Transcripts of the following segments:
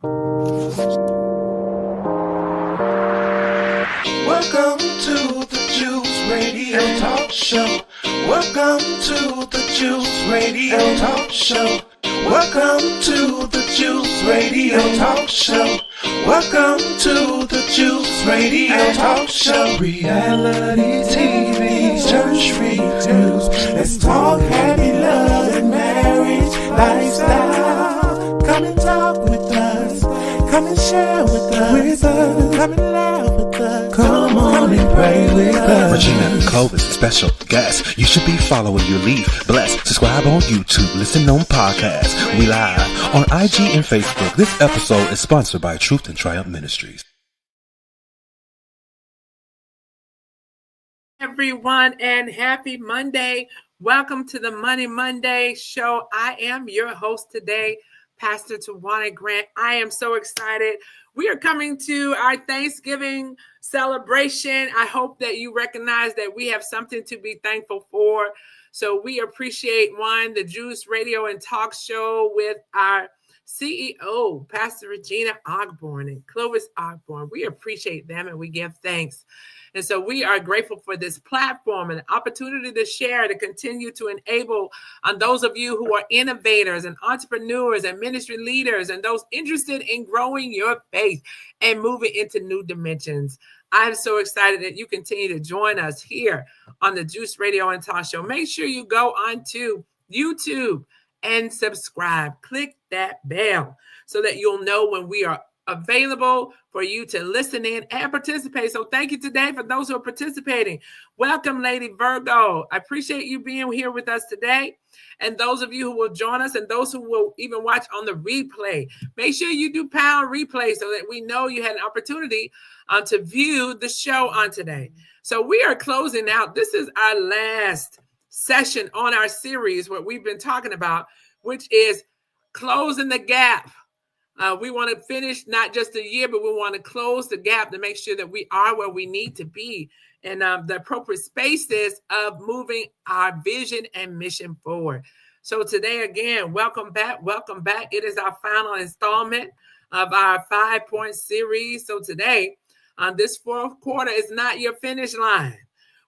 Welcome to the Juice Radio Talk Show. Welcome to the Juice Radio Talk Show. Welcome to the Juice Radio Talk Show. Welcome to the Juice Radio Talk Show. Reality TV's church reviews. Let's talk happy love and marriage lifestyle. Come and talk with us. Come and share with us. Come and laugh with us. Come on and pray with us. Regina and Clovis, special guests. You should be following your lead. Bless. Subscribe on YouTube. Listen on podcasts. We live on IG and Facebook. This episode is sponsored by Truth and Triumph Ministries. Everyone, and happy Monday. Welcome to the Money Monday show. I am your host today, Pastor Tawana Grant. I am so excited. We are coming to our Thanksgiving celebration. I hope that you recognize that we have something to be thankful for. So we appreciate the Juice Radio and Talk Show with our CEO, Pastor Regina Ogborn and Clovis Ogborn. We appreciate them and we give thanks. And so we are grateful for this platform and the opportunity to share, to continue to enable those of you who are innovators and entrepreneurs and ministry leaders and those interested in growing your faith and moving into new dimensions. I'm so excited that you continue to join us here on the Juice Radio and Talk Show. Make sure you go onto YouTube and subscribe. Click that bell so that you'll know when we are available for you to listen in and participate. So thank you today for those who are participating. Welcome, Lady Virgo. I appreciate you being here with us today. And those of you who will join us and those who will even watch on the replay, make sure you do pound replay so that we know you had an opportunity to view the show on today. So we are closing out. This is our last session on our series, what we've been talking about, which is closing the gap. We want to finish not just a year, but we want to close the gap to make sure that we are where we need to be in the appropriate spaces of moving our vision and mission forward. So today, again, welcome back. Welcome back. It is our final installment of our 5-point series. So today, this fourth quarter is not your finish line.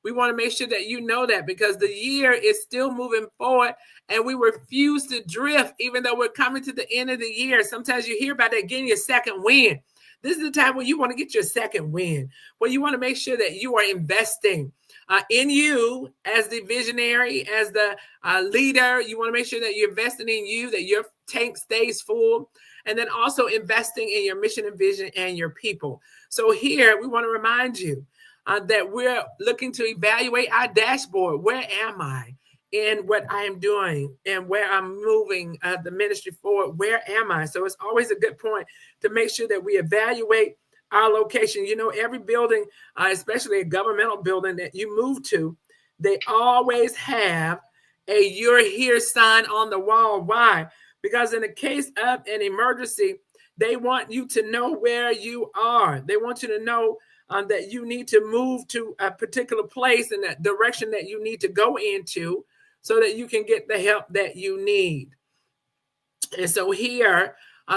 We want to make sure that you know that because the year is still moving forward and we refuse to drift even though we're coming to the end of the year. Sometimes you hear about that getting your second win. This is the time when you want to get your second win, where you want to make sure that you are investing in you as the visionary, as the leader. You want to make sure that you're investing in you, that your tank stays full, and then also investing in your mission and vision and your people. So here we want to remind you that we're looking to evaluate our dashboard. Where am I in what I am doing and where I'm moving the ministry forward? Where am I? So it's always a good point to make sure that we evaluate our location. You know, every building, especially a governmental building that you move to, they always have a "you're here" sign on the wall. Why? Because in the case of an emergency, they want you to know where you are. They want you to know that you need to move to a particular place in that direction that you need to go into so that you can get the help that you need. And so here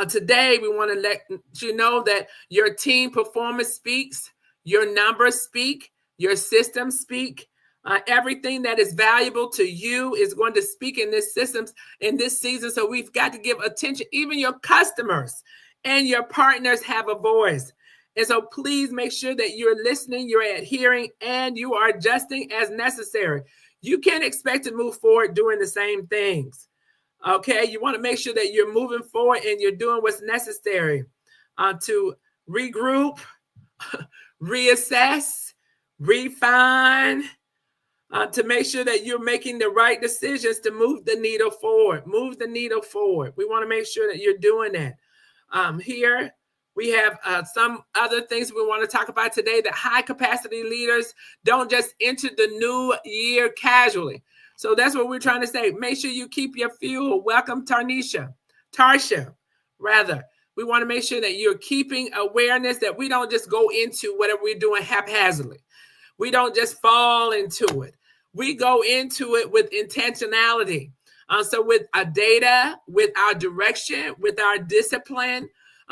today, we want to let you know that your team performance speaks, your numbers speak, your systems speak. Everything that is valuable to you is going to speak in this systems in this season. So we've got to give attention. Even your customers and your partners have a voice. And so please make sure that you're listening, you're adhering, and you are adjusting as necessary. You can't expect to move forward doing the same things. Okay, you want to make sure that you're moving forward and you're doing what's necessary to regroup, reassess, refine, to make sure that you're making the right decisions to move the needle forward. Move the needle forward. We want to make sure that you're doing that. Here, we have some other things we want to talk about today. That high capacity leaders don't just enter the new year casually. So that's what we're trying to say. Make sure you keep your fuel. Welcome, Tarsha. We want to make sure that you're keeping awareness that we don't just go into whatever we're doing haphazardly. We don't just fall into it. We go into it with intentionality. So with our data, with our direction, with our discipline,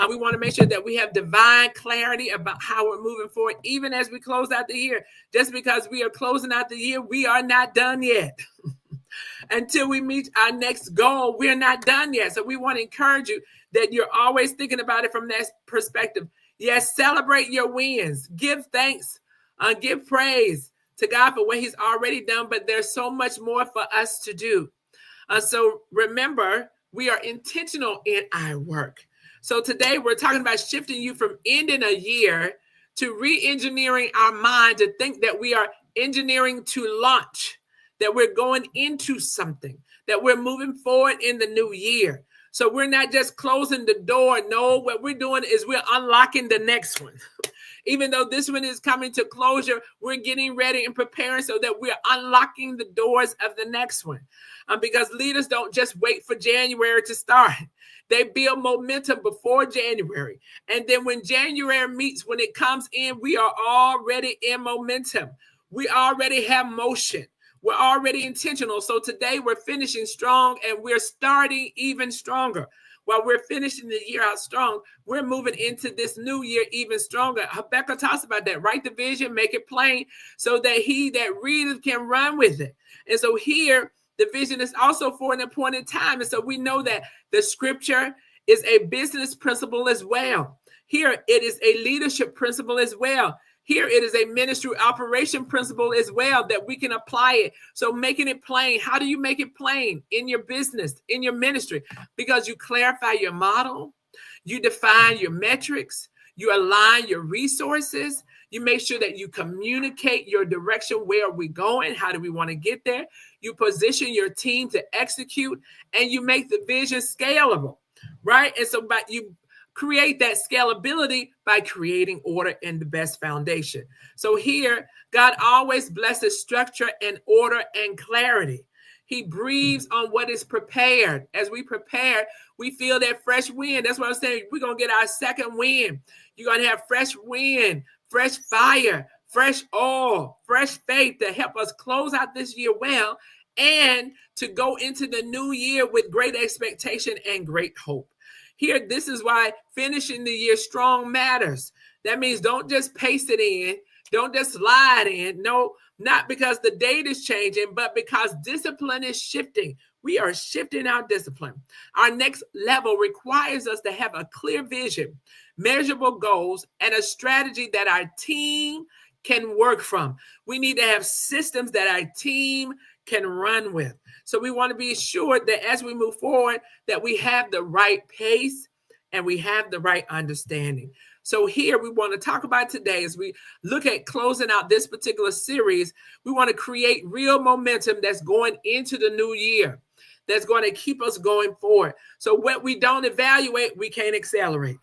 We want to make sure that we have divine clarity about how we're moving forward, even as we close out the year. Just because we are closing out the year, we are not done yet. Until we meet our next goal, we're not done yet. So we want to encourage you that you're always thinking about it from that perspective. Yes, celebrate your wins. Give thanks. Give praise to God for what he's already done, but there's so much more for us to do. So remember, we are intentional in our work. So today we're talking about shifting you from ending a year to re-engineering our mind to think that we are engineering to launch, that we're going into something, that we're moving forward in the new year. So we're not just closing the door. No, what we're doing is we're unlocking the next one. Even though this one is coming to closure, we're getting ready and preparing so that we're unlocking the doors of the next one. Because leaders don't just wait for January to start. They build momentum before January. And then when January meets, when it comes in, we are already in momentum. We already have motion. We're already intentional. So today we're finishing strong and we're starting even stronger. While we're finishing the year out strong, we're moving into this new year even stronger. Habakkuk talks about that. Write the vision, make it plain so that he that readeth can run with it. And so here, the vision is also for an appointed time. And so we know that the scripture is a business principle as well. Here, it is a leadership principle as well. Here, it is a ministry operation principle as well that we can apply it. So making it plain. How do you make it plain in your business, in your ministry? Because you clarify your model, you define your metrics, you align your resources, you make sure that you communicate your direction. Where are we going? How do we want to get there? You position your team to execute, and you make the vision scalable, right? And so by you create that scalability by creating order and the best foundation. So here, God always blesses structure and order and clarity. He breathes on what is prepared. As we prepare, we feel that fresh wind. That's what I'm saying. We're going to get our second wind. You're going to have fresh wind, fresh fire, fresh oil, fresh faith to help us close out this year well and to go into the new year with great expectation and great hope. Here, this is why finishing the year strong matters. That means don't just paste it in. Don't just slide in. No, not because the date is changing, but because discipline is shifting. We are shifting our discipline. Our next level requires us to have a clear vision, measurable goals, and a strategy that our team can work from. We need to have systems that our team can run with. So we want to be sure that as we move forward, that we have the right pace and we have the right understanding. So here we want to talk about today as we look at closing out this particular series, we want to create real momentum that's going into the new year, that's going to keep us going forward. So what we don't evaluate, we can't accelerate.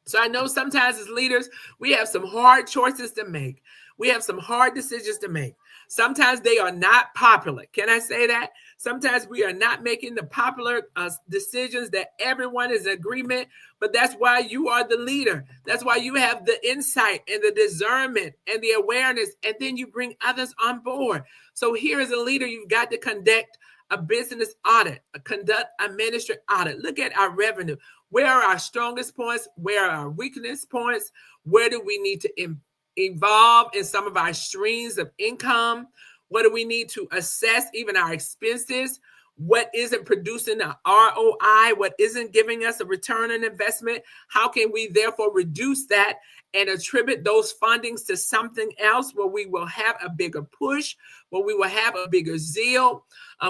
So I know sometimes as leaders, we have some hard choices to make. We have some hard decisions to make. Sometimes they are not popular. Can I say that? Sometimes we are not making the popular decisions that everyone is in agreement, but that's why you are the leader. That's why you have the insight and the discernment and the awareness, and then you bring others on board. So here as a leader, you've got to conduct a business audit, conduct a ministry audit. Look at our revenue. Where are our strongest points? Where are our weakness points? Where do we need to evolve in some of our streams of income? What do we need to assess even our expenses? What isn't producing an ROI? What isn't giving us a return on investment? How can we therefore reduce that and attribute those fundings to something else where we will have a bigger push, where we will have a bigger zeal,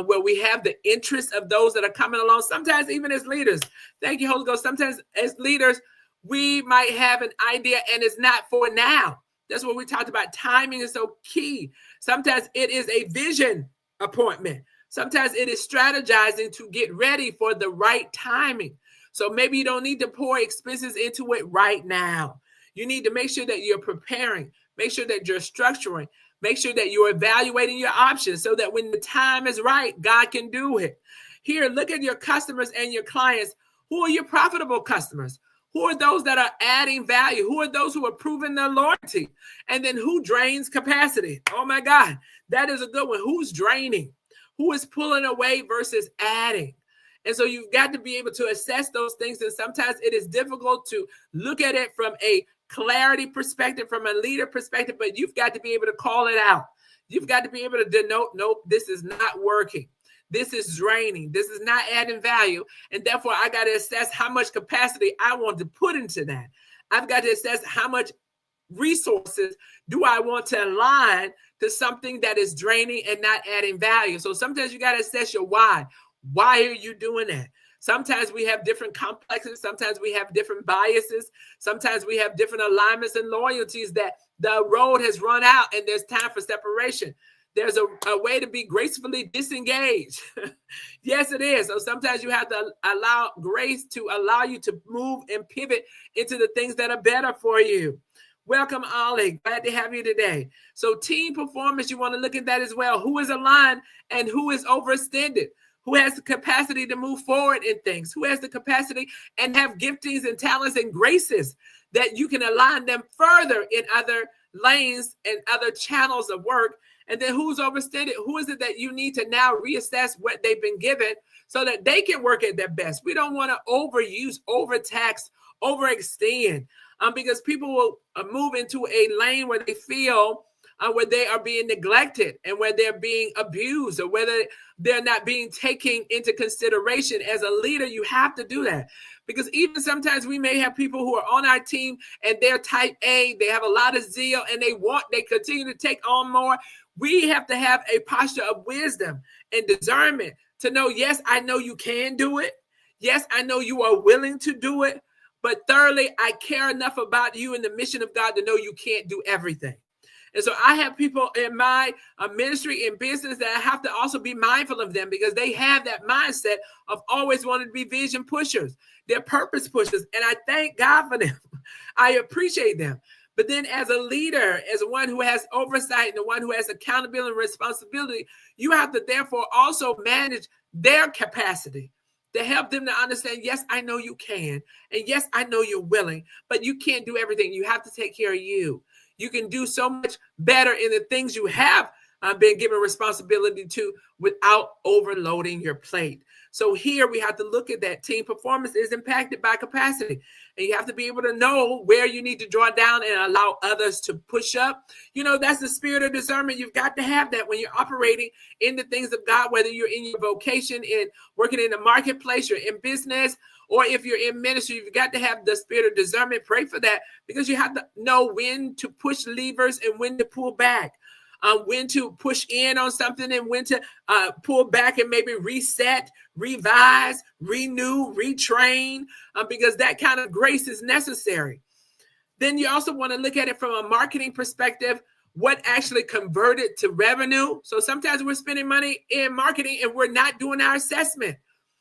where we have the interest of those that are coming along? Sometimes even as leaders, thank you, Holy Ghost, sometimes as leaders, we might have an idea and it's not for now. That's what we talked about. Timing is so key. Sometimes it is a vision appointment. Sometimes it is strategizing to get ready for the right timing. So maybe you don't need to pour expenses into it right now. You need to make sure that you're preparing, make sure that you're structuring, make sure that you're evaluating your options so that when the time is right, God can do it. Here, look at your customers and your clients. Who are your profitable customers? Who are those that are adding value? Who are those who are proving their loyalty? And then who drains capacity? Oh my God, that is a good one. Who's draining? Who is pulling away versus adding? And so you've got to be able to assess those things. And sometimes it is difficult to look at it from a clarity perspective, from a leader perspective, but you've got to be able to call it out. You've got to be able to denote, nope, this is not working. This is draining. This is not adding value. And therefore, I got to assess how much capacity I want to put into that. I've got to assess how much resources do I want to align to something that is draining and not adding value. So sometimes you got to assess your why. Why are you doing that? Sometimes we have different complexes. Sometimes we have different biases. Sometimes we have different alignments and loyalties that the road has run out and there's time for separation. There's a way to be gracefully disengaged. Yes, it is. So sometimes you have to allow grace to allow you to move and pivot into the things that are better for you. Welcome, Ollie. Glad to have you today. So team performance, you want to look at that as well. Who is aligned and who is overextended? Who has the capacity to move forward in things? Who has the capacity and have giftings and talents and graces that you can align them further in other lanes and other channels of work? And then who's overextended? Who is it that you need to now reassess what they've been given so that they can work at their best? We don't want to overuse, overtax, overextend, because people will move into a lane where they feel where they are being neglected and where they're being abused or whether they're not being taken into consideration. As a leader, you have to do that, because even sometimes we may have people who are on our team and they're type A, they have a lot of zeal and they continue to take on more. We have to have a posture of wisdom and discernment to know, yes, I know you can do it. Yes, I know you are willing to do it. But thirdly, I care enough about you and the mission of God to know you can't do everything. And so I have people in my ministry and business that I have to also be mindful of them, because they have that mindset of always wanting to be vision pushers. They're purpose pushers. And I thank God for them. I appreciate them. But then as a leader, as one who has oversight and the one who has accountability and responsibility, you have to therefore also manage their capacity to help them to understand, yes, I know you can. And yes, I know you're willing, but you can't do everything. You have to take care of you. You can do so much better in the things you have been given responsibility to without overloading your plate. So here we have to look at that. Team performance is impacted by capacity. And you have to be able to know where you need to draw down and allow others to push up. You know, that's the spirit of discernment. You've got to have that when you're operating in the things of God, whether you're in your vocation, in working in the marketplace, you're in business, or if you're in ministry, you've got to have the spirit of discernment. Pray for that, because you have to know when to push levers and when to pull back. When to push in on something and when to pull back and maybe reset, revise, renew, retrain, because that kind of grace is necessary. Then you also want to look at it from a marketing perspective, what actually converted to revenue. So sometimes we're spending money in marketing and we're not doing our assessment.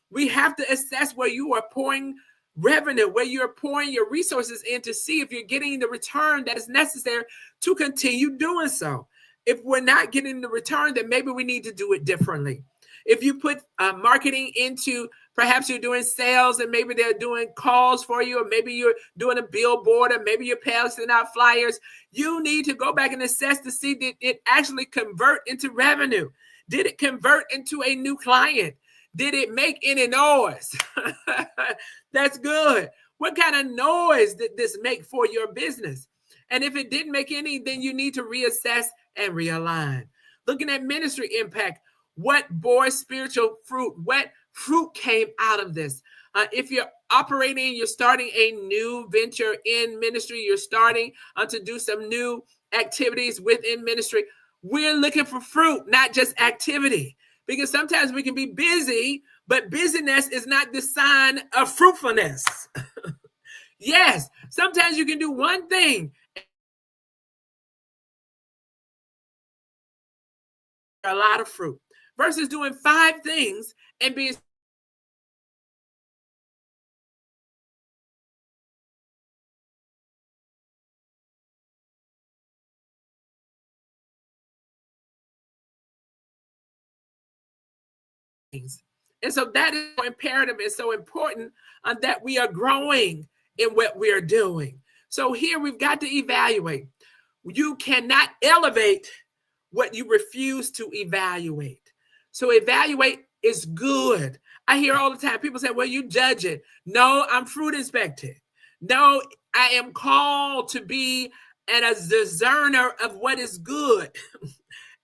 We have to assess where you are pouring revenue, where you're pouring your resources in, to see if you're getting the return that is necessary to continue doing so. If we're not getting the return, then maybe we need to do it differently. If you put marketing into, perhaps you're doing sales and maybe they're doing calls for you, or maybe you're doing a billboard, or maybe you're passing out flyers, you need to go back and assess to see, did it actually convert into revenue? Did it convert into a new client? Did it make any noise? That's good. What kind of noise did this make for your business? And if it didn't make any, then you need to reassess and realign. Looking at ministry impact, what bore spiritual fruit? What fruit came out of this? If you're operating, you're starting a new venture in ministry, you're starting to do some new activities within ministry, we're looking for fruit, not just activity. Because sometimes we can be busy, but busyness is not the sign of fruitfulness. Yes, sometimes you can do one thing, a lot of fruit, versus doing 5 things and being things. And so that is so imperative and so important that we are growing in what we are doing. So here we've got to evaluate. You cannot elevate what you refuse to evaluate. So evaluate is good. I hear all the time people say, well, you judge it. No, I'm fruit inspected. No, I am called to be a discerner of what is good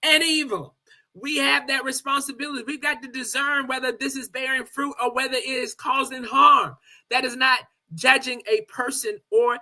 and evil. We have that responsibility. We've got to discern whether this is bearing fruit or whether it is causing harm. That is not judging a person or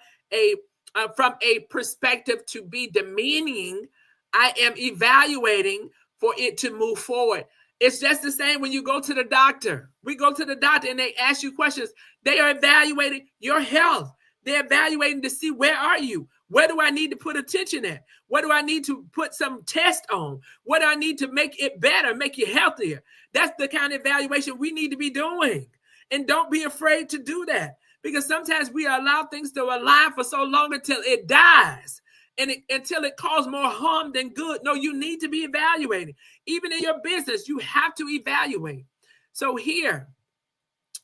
from a perspective to be demeaning. I am evaluating for it to move forward. It's just the same when you go to the doctor. We go to the doctor and they ask you questions. They are evaluating your health. They're evaluating to see, where are you? Where do I need to put attention at? What do I need to put some test on? What do I need to make it better, make you healthier? That's the kind of evaluation we need to be doing. And don't be afraid to do that, because sometimes we allow things to align for so long until it dies and until it causes more harm than good. No, you need to be evaluating. Even in your business, you have to evaluate. So here,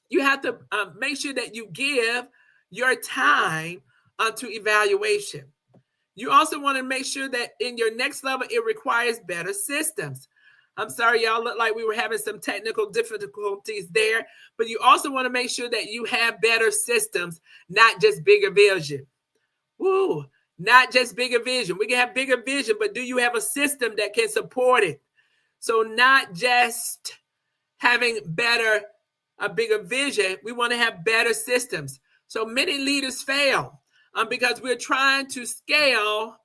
you have to make sure that you give your time to evaluation. You also want to make sure that in your next level, it requires better systems. I'm sorry, y'all look like we were having some technical difficulties there, but you also want to make sure that you have better systems, not just bigger vision. Woo, not just bigger vision. We can have bigger vision, but do you have a system that can support it? So not just having a bigger vision, we want to have better systems. So many leaders fail because we're trying to scale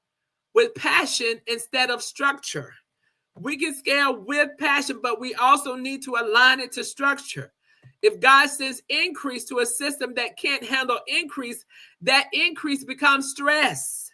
with passion instead of structure. We can scale with passion, but we also need to align it to structure. If God sends increase to a system that can't handle increase, that increase becomes stress.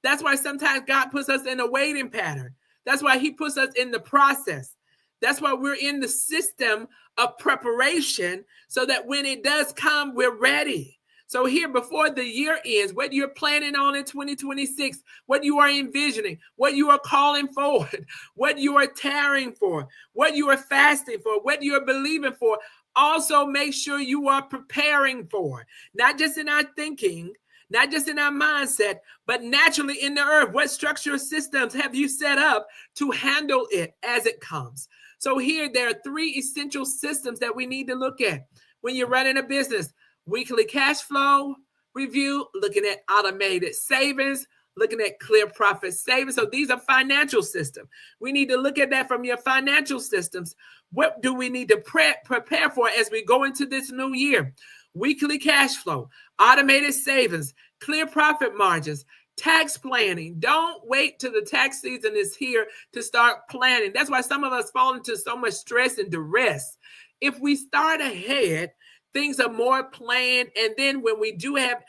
That's why sometimes God puts us in a waiting pattern. That's why he puts us in the process. That's why we're in the system of preparation, so that when it does come, we're ready. So here, before the year ends, what you're planning on in 2026, what you are envisioning, what you are calling forward, what you are tarrying for, what you are fasting for, what you are believing for, also make sure you are preparing for, not just in our thinking, not just in our mindset, but naturally in the earth. What structural systems have you set up to handle it as it comes? So here, there are 3 essential systems that we need to look at when you're running a business. Weekly cash flow review, looking at automated savings, looking at clear profit savings. So these are financial systems. We need to look at that from your financial systems. What do we need to prepare for as we go into this new year? Weekly cash flow, automated savings, clear profit margins, tax planning. Don't wait till the tax season is here to start planning. That's why some of us fall into so much stress and duress. If we start ahead, things are more planned. And then when we do have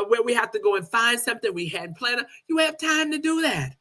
where we have to go and find something we hadn't planned, you have time to do that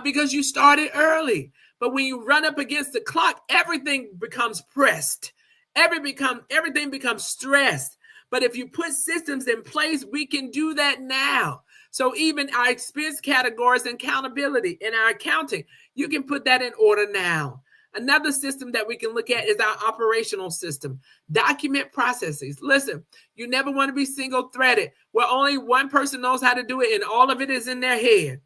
because you started early. But when you run up against the clock, everything becomes pressed. Everything becomes stressed. But if you put systems in place, we can do that now. So even our expense categories and accountability in our accounting, you can put that in order now. Another system that we can look at is our operational system. Document processes. Listen, you never want to be single-threaded where only one person knows how to do it and all of it is in their head.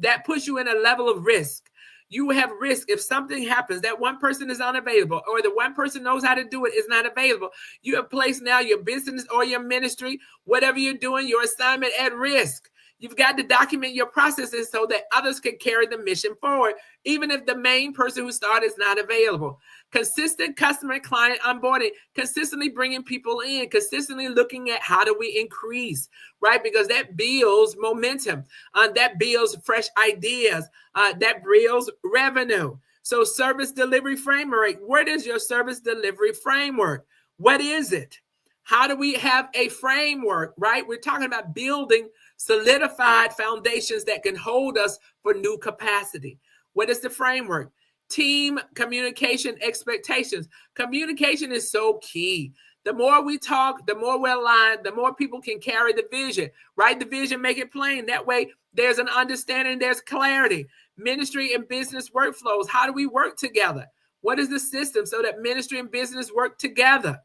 That puts you in a level of risk. You have risk if something happens, that one person is unavailable or the one person knows how to do it is not available. You have placed now your business or your ministry, whatever you're doing, your assignment at risk. You've got to document your processes so that others can carry the mission forward, even if the main person who started is not available. Consistent customer and client onboarding, consistently bringing people in, consistently looking at how do we increase, right? Because that builds momentum, that builds fresh ideas, that builds revenue. So service delivery framework, what is your service delivery framework? What is it? How do we have a framework, right? We're talking about building solidified foundations that can hold us for new capacity. What is the framework? Team communication expectations. Communication is so key. The more we talk, the more we're aligned, the more people can carry the vision. Write the vision, make it plain. That way there's an understanding, there's clarity. Ministry and business workflows. How do we work together? What is the system so that ministry and business work together?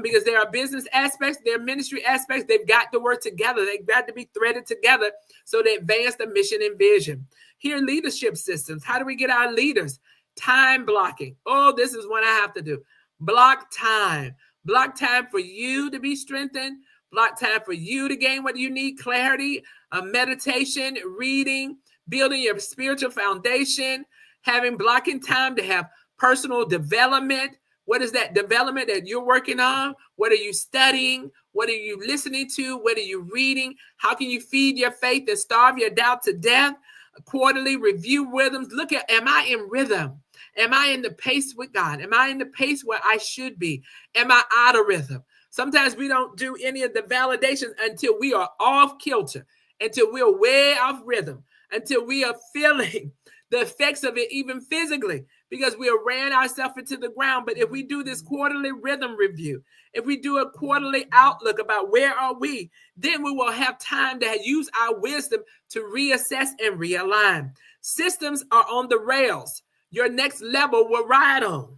Because there are business aspects, there are ministry aspects. They've got to work together. They've got to be threaded together so they advance the mission and vision. Here, leadership systems. How do we get our leaders? Time blocking. Oh, this is what I have to do. Block time. Block time for you to be strengthened. Block time for you to gain what you need, clarity, meditation, reading, building your spiritual foundation, having blocking time to have personal development. What is that development that you're working on? What are you studying? What are you listening to? What are you reading? How can you feed your faith and starve your doubt to death? Quarterly review rhythms. Look at, am I in rhythm? Am I in the pace with God? Am I in the pace where I should be? Am I out of rhythm? Sometimes we don't do any of the validations until we are off kilter, until we're way off rhythm, until we are feeling the effects of it even physically, because we ran ourselves into the ground. But if we do this quarterly rhythm review, if we do a quarterly outlook about where are we, then we will have time to use our wisdom to reassess and realign. Systems are on the rails. Your next level will ride on.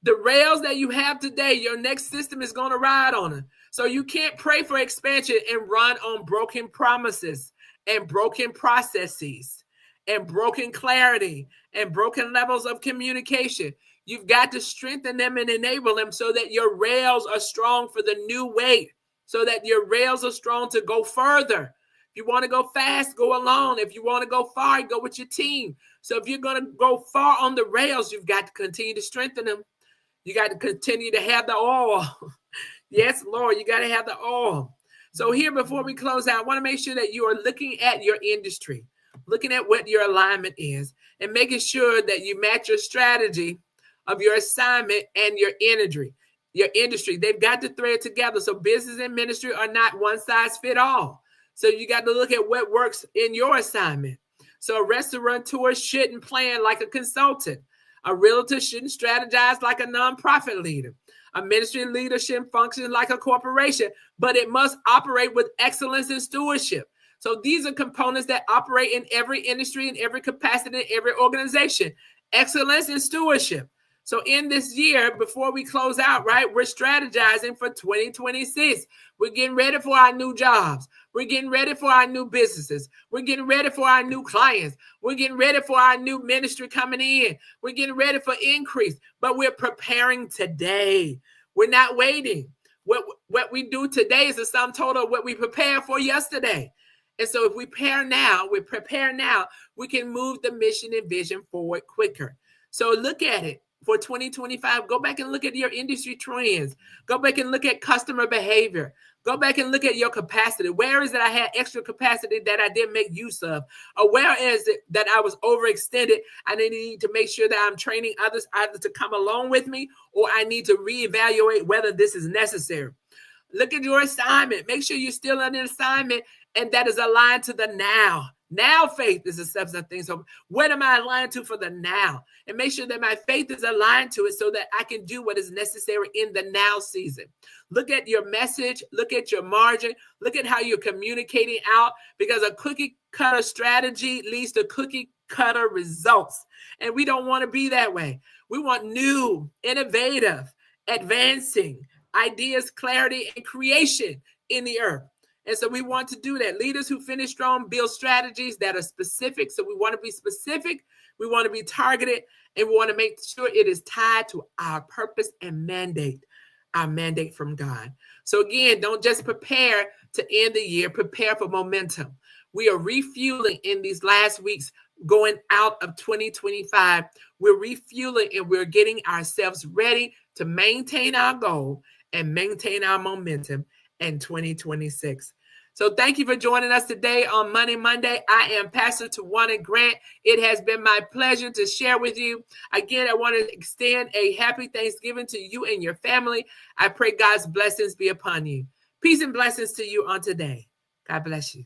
The rails that you have today, your next system is going to ride on it. So you can't pray for expansion and run on broken promises and broken processes and broken clarity and broken levels of communication. You've got to strengthen them and enable them so that your rails are strong for the new weight, so that your rails are strong to go further. If you want to go fast, go alone. If you want to go far, go with your team. So if you're going to go far on the rails, you've got to continue to strengthen them. You got to continue to have the oil. Yes, Lord, you got to have the oil. So here, before we close out, I want to make sure that you are looking at your industry, looking at what your alignment is, and making sure that you match your strategy of your assignment and your industry. Your industry, they've got to thread together. So business and ministry are not one size fit all. So you got to look at what works in your assignment. So a restaurateur shouldn't plan like a consultant. A realtor shouldn't strategize like a nonprofit leader. A ministry leader shouldn't function like a corporation, but it must operate with excellence and stewardship. So these are components that operate in every industry, in every capacity, in every organization. Excellence and stewardship. So in this year, before we close out, right, we're strategizing for 2026. We're getting ready for our new jobs. We're getting ready for our new businesses. We're getting ready for our new clients. We're getting ready for our new ministry coming in. We're getting ready for increase, but we're preparing today. We're not waiting. What we do today is the sum total of what we prepared for yesterday. And so if we prepare now, we can move the mission and vision forward quicker. So look at it. For 2025, go back and look at your industry trends. Go back and look at customer behavior. Go back and look at your capacity. Where is it I had extra capacity that I didn't make use of? Or where is it that I was overextended? I need to make sure that I'm training others either to come along with me, or I need to reevaluate whether this is necessary. Look at your assignment. Make sure you're still on an assignment and that is aligned to the now. Now faith is a substance of things. So what am I aligned to for the now? And make sure that my faith is aligned to it so that I can do what is necessary in the now season. Look at your message. Look at your margin. Look at how you're communicating out, because a cookie cutter strategy leads to cookie cutter results. And we don't want to be that way. We want new, innovative, advancing ideas, clarity, and creation in the earth. And so we want to do that. Leaders who finish strong build strategies that are specific. So we want to be specific. We want to be targeted. And we want to make sure it is tied to our purpose and mandate, our mandate from God. So again, don't just prepare to end the year. Prepare for momentum. We are refueling in these last weeks going out of 2025. We're refueling and we're getting ourselves ready to maintain our goal and maintain our momentum in 2026. So thank you for joining us today on Money Monday. I am Pastor Tawana Grant. It has been my pleasure to share with you. Again, I want to extend a happy Thanksgiving to you and your family. I pray God's blessings be upon you. Peace and blessings to you on today. God bless you.